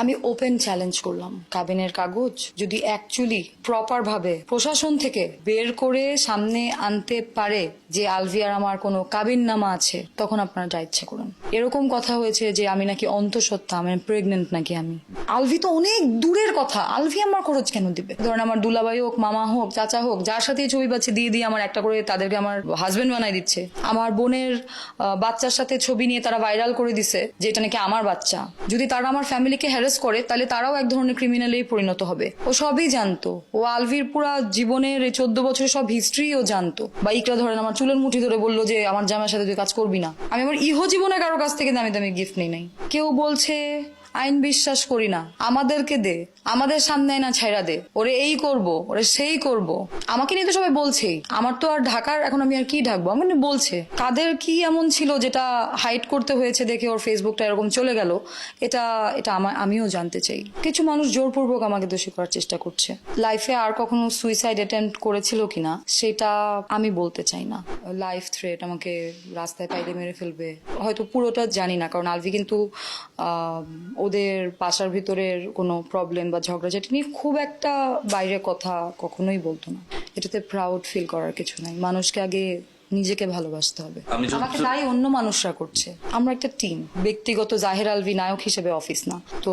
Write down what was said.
আমি open challenge করলাম, কাবিনের কাগজ যদি অ্যাকচুয়ালি প্রপার ভাবে প্রশাসন থেকে বের করে সামনে আনতে পারে যে আলভিয়ার আমার কোনো কাবিননামা আছে, তখন আপনারা যা ইচ্ছা করুন। এরকম কথা হয়েছে যে আমি নাকি অন্তঃসত্ত্বা, আমি প্রেগনেন্ট নাকি আমি। আলভি তো অনেক দূরের কথা, আলভি আমার খরচ কেন দিবে? ধরেন আমার দুলাভাই হোক, মামা হোক, চাচা হোক, যার সাথে ছবি পাচ্ছে দিয়ে দিয়ে আমার একটা করে তাদেরকে আমার হাজবেন্ড বানাই দিচ্ছে। আমার বোনের বাচ্চার সাথে ছবি নিয়ে তারা ভাইরাল করে দিছে যে এটা নাকি আমার বাচ্চা। যদি তারা আমার ফ্যামিলিকে হ্যারাস করে তাহলে তারাও এক ধরনের ক্রিমিনালেই পরিণত হবে। ও সবই জানতো, ও আলভির পুরা জীবনের এই 14 বছরের সব হিস্ট্রিও জানতো। বা ইকরা ধরেন আমার চুলের মুঠি ধরে বললো যে আমার জামাইয়ের সাথে তুই কাজ করবি না। আমি আমার ইহ জীবনে কারো কাছ থেকে দামি দামি গিফট নেই নাই। কেউ বলছে আইন বিশ্বাস করি না, আমাদেরকে দে, আমাদের সামনে না ছাইরা দে, ওরে এই করব, ওরে সেই করব। আমাকে নিয়ে তো সবাই বলছেই, আমার তো আর ঢাকার এখন আমি আর কি ঢাকবো, আমার বলছে কাদের কি এমন ছিল যেটা হাইড করতে হয়েছে দেখে ওর ফেসবুকটা এরকম চলে গেল। এটা এটা আমিও জানতে চাই। কিছু মানুষ জোরপূর্বক আমাকে দোষী করার চেষ্টা করছে। লাইফে আর কখনো সুইসাইড অ্যাটেম্প্ট করেছিল কিনা সেটা আমি বলতে চাই না। লাইফ থ্রেট, আমাকে রাস্তায় পাইলে মেরে ফেলবে, হয়তো পুরোটা জানি না, কারণ আলভি কিন্তু ওদের বাসার ভিতরের কোনো প্রবলেম বা ঝগড়াঝাটি নিয়ে খুব একটা বাইরে কথা কখনোই বলতো না। এটাতে প্রাউড ফিল করার কিছু নাই। মানুষকে আগে নিজেকে ভালোবাসতে হবে। আমাকে তাই অন্য মানুষরা করছে। আমরা একটা টিম, ব্যক্তিগত জাহের আলভি নায়ক হিসেবে অফিস না তো।